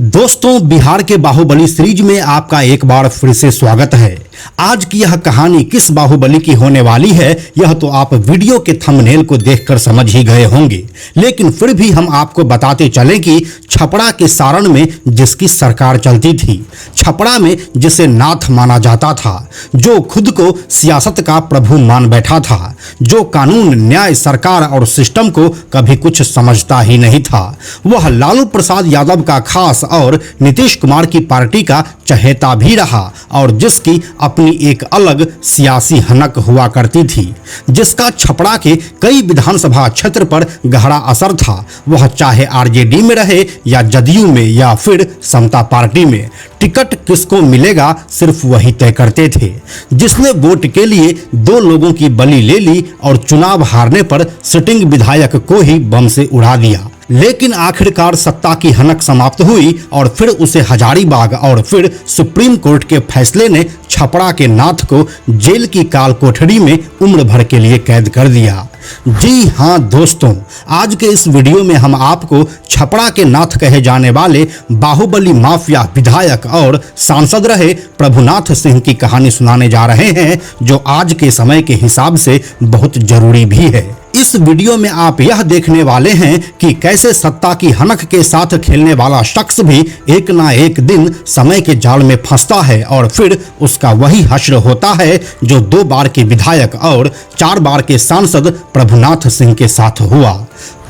दोस्तों, बिहार के बाहुबली सीरीज में आपका एक बार फिर से स्वागत है। आज की यह कहानी किस बाहुबली की होने वाली है यह तो आप वीडियो के थंबनेल को देखकर समझ ही गए होंगे, लेकिन फिर भी हम आपको बताते चलें कि छपरा के सारण में जिसकी सरकार चलती थी, छपरा में जिसे नाथ माना जाता था, जो खुद को सियासत का प्रभु मान बैठा था, जो कानून, न्याय, सरकार और सिस्टम को कभी कुछ समझता ही नहीं था, वह लालू प्रसाद यादव का खास और नीतीश कुमार की पार्टी का चहेता भी रहा और जिसकी अपनी एक अलग सियासी हनक हुआ करती थी, जिसका छपरा के कई विधानसभा क्षेत्र पर गहरा असर था। वह चाहे आरजेडी में रहे या जदयू में या फिर समता पार्टी में, टिकट किसको मिलेगा सिर्फ वही तय करते थे। जिसने वोट के लिए दो लोगों की बलि ले ली और चुनाव हारने पर सिटिंग विधायक को ही बम से उड़ा दिया। लेकिन आखिरकार सत्ता की हनक समाप्त हुई और फिर उसे हजारीबाग और फिर सुप्रीम कोर्ट के फैसले ने छपरा के नाथ को जेल की काल कोठरी में उम्र भर के लिए कैद कर दिया। जी हां दोस्तों, आज के इस वीडियो में हम आपको छपरा के नाथ कहे जाने वाले बाहुबली माफिया विधायक और सांसद रहे प्रभुनाथ सिंह की कहानी सुनाने जा रहे हैं, जो आज के समय के हिसाब से बहुत जरूरी भी है। इस वीडियो में आप यह देखने वाले हैं कि कैसे सत्ता की हनक के साथ खेलने वाला शख्स भी एक ना एक दिन समय के जाल में फंसता है और फिर उसका वही हश्र होता है जो 2 बार के विधायक और 4 बार के सांसद प्रभुनाथ सिंह के साथ हुआ।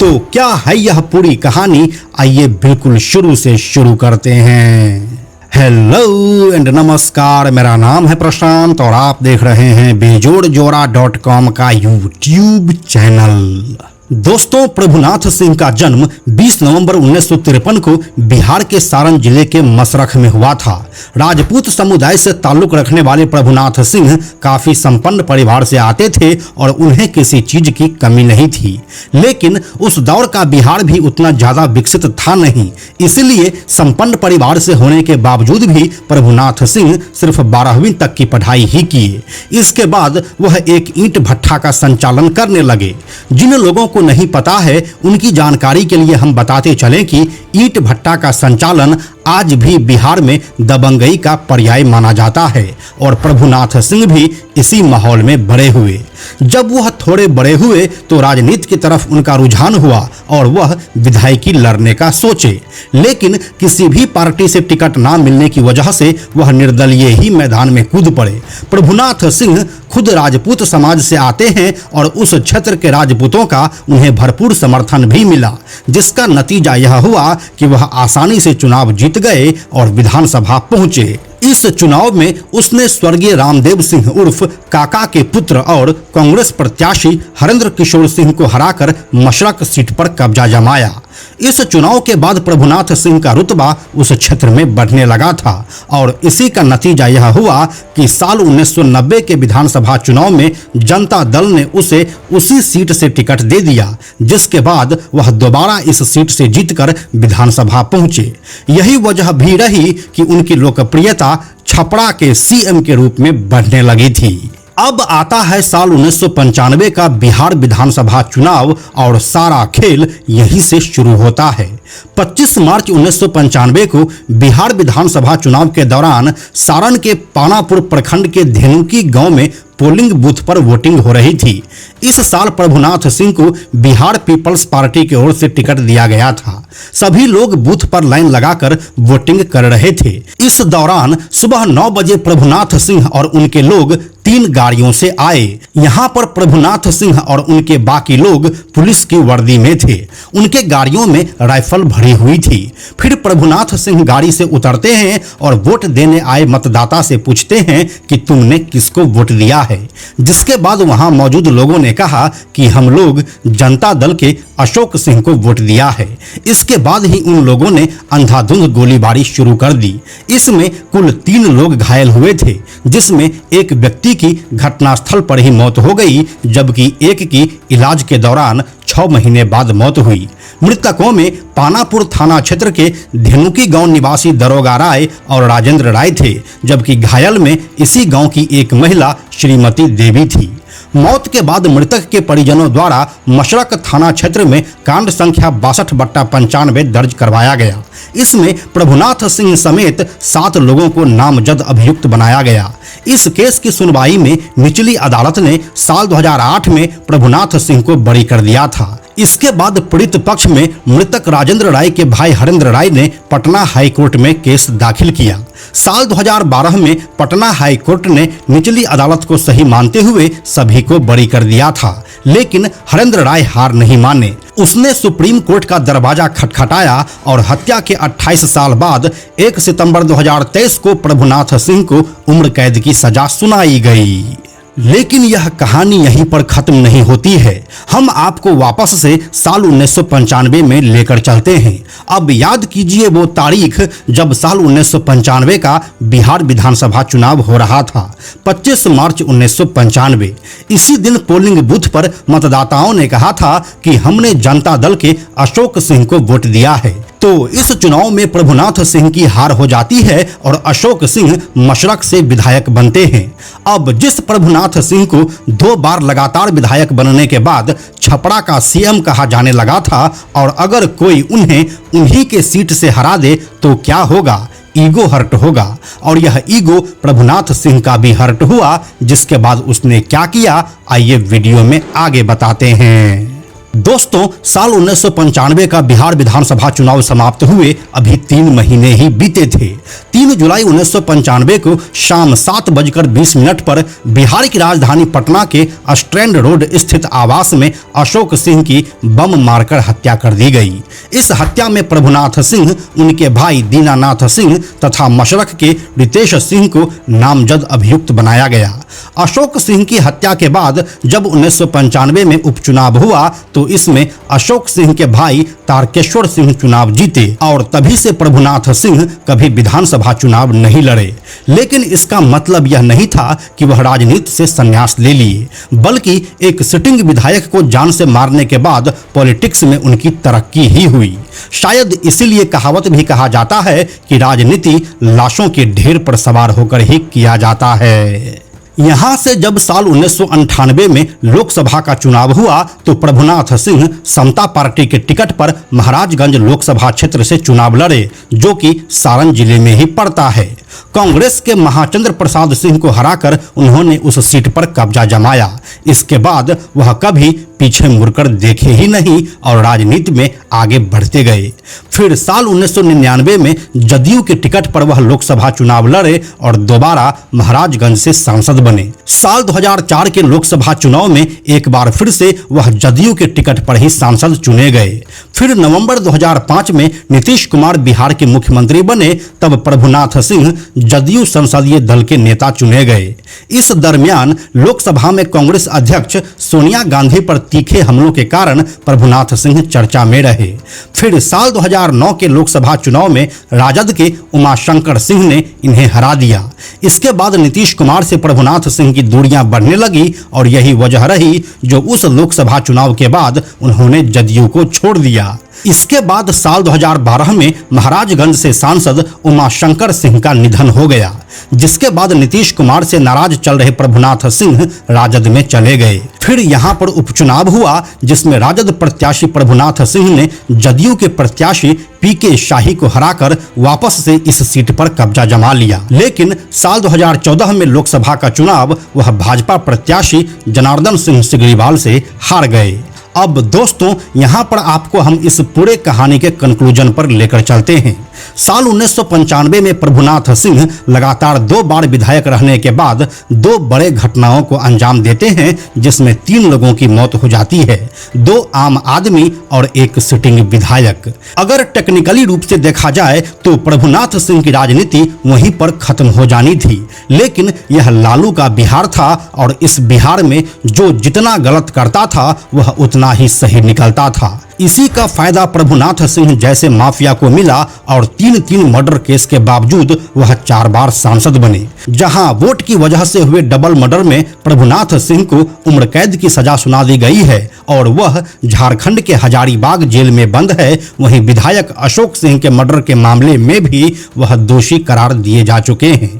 तो क्या है यह पूरी कहानी, आइए बिल्कुल शुरू से शुरू करते हैं। हेलो एंड नमस्कार, मेरा नाम है प्रशांत और आप देख रहे हैं बेजोड़जोड़ा.com का यूट्यूब चैनल। दोस्तों, प्रभुनाथ सिंह का जन्म 20 नवंबर 1953 को बिहार के सारण जिले के मसरख में हुआ था। राजपूत समुदाय से ताल्लुक रखने वाले प्रभुनाथ सिंह काफी संपन्न परिवार से आते थे और उन्हें किसी चीज की कमी नहीं थी, लेकिन उस दौर का बिहार भी उतना ज्यादा विकसित था नहीं। इसलिए संपन्न परिवार से होने के बावजूद भी प्रभुनाथ सिंह सिर्फ 12वीं तक की पढ़ाई ही किए। इसके बाद वह एक ईंट भट्ठा का संचालन करने लगे। जिन लोगों को नहीं पता है उनकी जानकारी के लिए हम बताते चलें कि ईंट भट्ठा का संचालन आज भी बिहार में दबंगई का पर्याय माना जाता है और प्रभुनाथ सिंह भी इसी माहौल में बड़े हुए। जब वह थोड़े बड़े हुए तो राजनीति की तरफ उनका रुझान हुआ और वह विधायकी लड़ने का सोचे, लेकिन किसी भी पार्टी से टिकट ना मिलने की वजह से वह निर्दलीय ही मैदान में कूद पड़े। प्रभुनाथ सिंह खुद राजपूत समाज से आते हैं और उस क्षेत्र के राजपूतों का उन्हें भरपूर समर्थन भी मिला, जिसका नतीजा यह हुआ कि वह आसानी से चुनाव जीत गए और विधानसभा पहुंचे। इस चुनाव में उसने स्वर्गीय रामदेव सिंह उर्फ काका के पुत्र और कांग्रेस प्रत्याशी हरेंद्र किशोर सिंह को हराकर मशरक सीट पर कब्जा जमाया। इस चुनाव के बाद प्रभुनाथ सिंह का रुतबा उस क्षेत्र में बढ़ने लगा था और इसी का नतीजा यह हुआ कि साल 1990 के विधानसभा चुनाव में जनता दल ने उसे उसी सीट से टिकट दे दिया, जिसके बाद वह दोबारा इस सीट से जीतकर विधानसभा पहुंचे। यही वजह भी रही कि उनकी लोकप्रियता छपरा के सीएम के रूप में बढ़ने लगी थी। अब आता है साल 1995 का बिहार विधानसभा चुनाव और सारा खेल यहीं से शुरू होता है। 25 मार्च 1995 को बिहार विधानसभा चुनाव के दौरान सारण के पानापुर प्रखंड के धेनुकी गांव में पोलिंग बूथ पर वोटिंग हो रही थी। इस साल प्रभुनाथ सिंह को बिहार पीपल्स पार्टी की ओर से टिकट दिया गया था। सभी लोग बूथ पर लाइन लगाकर वोटिंग कर रहे थे। इस दौरान सुबह 9 बजे प्रभुनाथ सिंह और उनके लोग 3 गाड़ियों से आए। यहाँ पर प्रभुनाथ सिंह और उनके बाकी लोग पुलिस की वर्दी में थे। उनके गाड़ियों में राइफल भरी हुई थी। फिर प्रभुनाथ सिंह गाड़ी से उतरते हैं और वोट देने आए मतदाता से पूछते हैं कि तुमने किसको वोट दिया है, जिसके बाद वहां मौजूद लोगों ने कहा कि हम लोग जनता दल के अशोक सिंह को वोट दिया है। इसके बाद ही उन लोगों ने अंधाधुंध गोलीबारी शुरू कर दी। इसमें कुल 3 लोग घायल हुए थे, जिसमें एक व्यक्ति की घटनास्थल पर ही मौत हो गई, जबकि एक की इलाज के दौरान 6 महीने बाद मौत हुई। मृतकों में पानापुर थाना क्षेत्र के धेनुकी गांव निवासी दरोगा राय और राजेंद्र राय थे, जबकि घायल में इसी गांव की एक महिला श्रीमती देवी थी। मौत के बाद मृतक के परिजनों द्वारा मशरक थाना क्षेत्र में कांड संख्या 62/95 दर्ज करवाया गया। इसमें प्रभुनाथ सिंह समेत 7 लोगों को नामजद अभियुक्त बनाया गया। इस केस की सुनवाई में निचली अदालत ने साल 2008 में प्रभुनाथ सिंह को बरी कर दिया था। इसके बाद पीड़ित पक्ष में मृतक राजेंद्र राय के भाई हरेंद्र राय ने पटना हाईकोर्ट में केस दाखिल किया। साल 2012 में पटना हाईकोर्ट ने निचली अदालत को सही मानते हुए सभी को बरी कर दिया था, लेकिन हरेंद्र राय हार नहीं माने। उसने सुप्रीम कोर्ट का दरवाजा खटखटाया और हत्या के 28 साल बाद 1 सितंबर 2023 को प्रभुनाथ सिंह को उम्र कैद की सजा सुनाई गई। लेकिन यह कहानी यहीं पर खत्म नहीं होती है। हम आपको वापस से साल 1995 में लेकर चलते हैं। अब याद कीजिए वो तारीख जब साल 1995 का बिहार विधानसभा चुनाव हो रहा था। 25 मार्च 1995। इसी दिन पोलिंग बूथ पर मतदाताओं ने कहा था कि हमने जनता दल के अशोक सिंह को वोट दिया है। तो इस चुनाव में प्रभुनाथ सिंह की हार हो जाती है और अशोक सिंह मशरक से विधायक बनते हैं। अब जिस प्रभुनाथ सिंह को 2 बार लगातार विधायक बनने के बाद छपरा का सीएम कहा जाने लगा था, और अगर कोई उन्हें उन्हीं के सीट से हरा दे तो क्या होगा? ईगो हर्ट होगा। और यह ईगो प्रभुनाथ सिंह का भी हर्ट हुआ, जिसके बाद उसने क्या किया आइए वीडियो में आगे बताते हैं। दोस्तों, साल 1995 का बिहार विधानसभा चुनाव समाप्त हुए अभी 3 महीने ही बीते थे। 3 जुलाई 1995 को शाम 7:20 पर बिहार की राजधानी पटना के स्ट्रैंड रोड स्थित आवास में अशोक सिंह की बम मारकर हत्या कर दी गई। इस हत्या में प्रभुनाथ सिंह, उनके भाई दीनानाथ सिंह तथा मशरक के रितेश सिंह को नामजद अभियुक्त बनाया गया। अशोक सिंह की हत्या के बाद जब 1995 में उपचुनाव हुआ तो इसमें अशोक सिंह के भाई तारकेश्वर सिंह चुनाव जीते और तभी से प्रभुनाथ सिंह कभी विधानसभा चुनाव नहीं लड़े। लेकिन इसका मतलब यह नहीं था कि वह राजनीति से संन्यास ले लिए, बल्कि एक सिटिंग विधायक को जान से मारने के बाद पॉलिटिक्स में उनकी तरक्की ही हुई। शायद इसीलिए कहावत भी कहा जाता है कि राजनीति लाशों के ढेर पर सवार होकर ही किया जाता है। यहाँ से जब साल 1998 में लोकसभा का चुनाव हुआ तो प्रभुनाथ सिंह समता पार्टी के टिकट पर महाराजगंज लोकसभा क्षेत्र से चुनाव लड़े, जो कि सारण जिले में ही पड़ता है। कांग्रेस के महाचंद्र प्रसाद सिंह को हराकर उन्होंने उस सीट पर कब्जा जमाया। इसके बाद वह कभी पीछे मुड़कर देखे ही नहीं और राजनीति में आगे बढ़ते गए। फिर साल 1999 में जदयू के टिकट पर वह लोकसभा चुनाव लड़े और दोबारा महाराजगंज से सांसद बने। साल 2004 के लोकसभा चुनाव में एक बार फिर से वह जदयू के टिकट पर ही सांसद चुने गए। फिर नवंबर 2005 में नीतीश कुमार बिहार के मुख्यमंत्री बने, तब प्रभुनाथ सिंह जदयू संसदीय दल के नेता चुने गए। इस दरमियान लोकसभा में कांग्रेस अध्यक्ष सोनिया गांधी पर तीखे हमलों के कारण प्रभुनाथ सिंह चर्चा में रहे। फिर साल 2009 के लोकसभा चुनाव में राजद के उमाशंकर सिंह ने इन्हें हरा दिया। इसके बाद नीतीश कुमार से प्रभुनाथ सिंह की दूरियां बढ़ने लगी और यही वजह रही जो उस लोकसभा चुनाव के बाद उन्होंने जदयू को छोड़ दिया। इसके बाद साल 2012 में महाराजगंज से सांसद उमाशंकर सिंह का निधन हो गया, जिसके बाद नीतीश कुमार से नाराज चल रहे प्रभुनाथ सिंह राजद में चले गए। फिर यहाँ पर उपचुनाव हुआ जिसमें राजद प्रत्याशी प्रभुनाथ सिंह ने जदयू के प्रत्याशी पीके शाही को हराकर वापस से इस सीट पर कब्जा जमा लिया। लेकिन साल 2014 में लोकसभा का चुनाव वह भाजपा प्रत्याशी जनार्दन सिंह सिग्रीवाल से हार गए। अब दोस्तों, यहाँ पर आपको हम इस पूरे कहानी के कंक्लूजन पर लेकर चलते हैं। साल 1995 में प्रभुनाथ सिंह लगातार 2 बार विधायक रहने के बाद 2 बड़े घटनाओं को अंजाम देते हैं, जिसमें 3 लोगों की मौत हो जाती है, 2 आम आदमी और 1 सिटिंग विधायक। अगर टेक्निकली रूप से देखा जाए तो प्रभुनाथ सिंह की राजनीति वहीं पर खत्म हो जानी थी, लेकिन यह लालू का बिहार था और इस बिहार में जो जितना गलत करता था वह उतना ही सही निकलता था। इसी का फायदा प्रभुनाथ सिंह जैसे माफिया को मिला और 3 मर्डर केस के बावजूद वह 4 बार सांसद बने। जहां वोट की वजह से हुए डबल मर्डर में प्रभुनाथ सिंह को उम्र कैद की सजा सुना दी गई है और वह झारखंड के हजारीबाग जेल में बंद है। वहीं विधायक अशोक सिंह के मर्डर के मामले में भी वह दोषी करार दिए जा चुके हैं।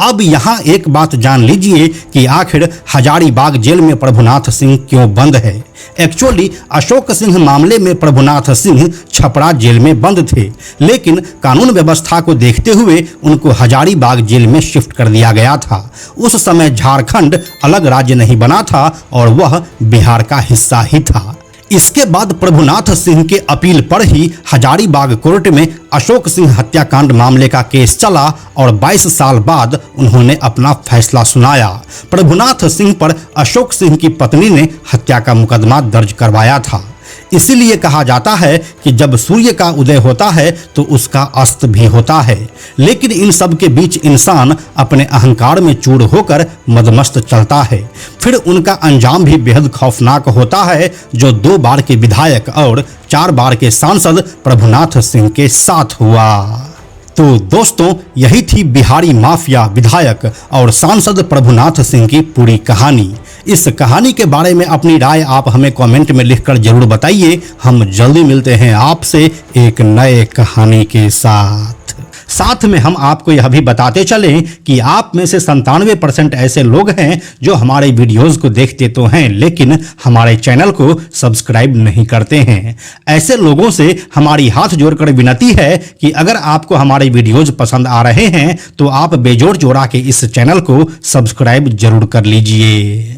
अब यहाँ एक बात जान लीजिए कि आखिर हजारीबाग जेल में प्रभुनाथ सिंह क्यों बंद है। एक्चुअली अशोक सिंह मामले में प्रभुनाथ सिंह छपरा जेल में बंद थे, लेकिन कानून व्यवस्था को देखते हुए उनको हजारीबाग जेल में शिफ्ट कर दिया गया था। उस समय झारखंड अलग राज्य नहीं बना था और वह बिहार का हिस्सा ही था। इसके बाद प्रभुनाथ सिंह के अपील पर ही हजारीबाग कोर्ट में अशोक सिंह हत्याकांड मामले का केस चला और 22 साल बाद उन्होंने अपना फैसला सुनाया। प्रभुनाथ सिंह पर अशोक सिंह की पत्नी ने हत्या का मुकदमा दर्ज करवाया था। इसीलिए कहा जाता है कि जब सूर्य का उदय होता है तो उसका अस्त भी होता है, लेकिन इन सब के बीच इंसान अपने अहंकार में चूर होकर मदमस्त चलता है। फिर उनका अंजाम भी बेहद खौफनाक होता है, जो 2 बार के विधायक और 4 बार के सांसद प्रभुनाथ सिंह के साथ हुआ। तो दोस्तों, यही थी बिहारी माफिया विधायक और सांसद प्रभुनाथ सिंह की पूरी कहानी। इस कहानी के बारे में अपनी राय आप हमें कमेंट में लिखकर जरूर बताइए। हम जल्दी मिलते हैं आपसे एक नए कहानी के साथ में हम आपको यह भी बताते चलें कि आप में से 97% ऐसे लोग हैं जो हमारे वीडियोस को देखते तो हैं, लेकिन हमारे चैनल को सब्सक्राइब नहीं करते हैं। ऐसे लोगों से हमारी हाथ जोड़कर विनती है कि अगर आपको हमारे वीडियोस पसंद आ रहे हैं तो आप बेजोड़ जोड़ा के इस चैनल को सब्सक्राइब जरूर कर लीजिए।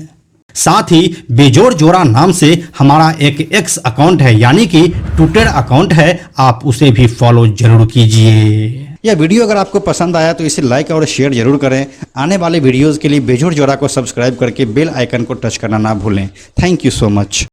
साथ ही बेजोड़ जोड़ा नाम से हमारा एक एक्स अकाउंट है, यानी कि ट्विटर अकाउंट है, आप उसे भी फॉलो जरूर कीजिए। यह वीडियो अगर आपको पसंद आया तो इसे लाइक और शेयर जरूर करें। आने वाले वीडियोस के लिए बेजोड़ जोड़ा को सब्सक्राइब करके बेल आइकन को टच करना ना भूलें। Thank you so much.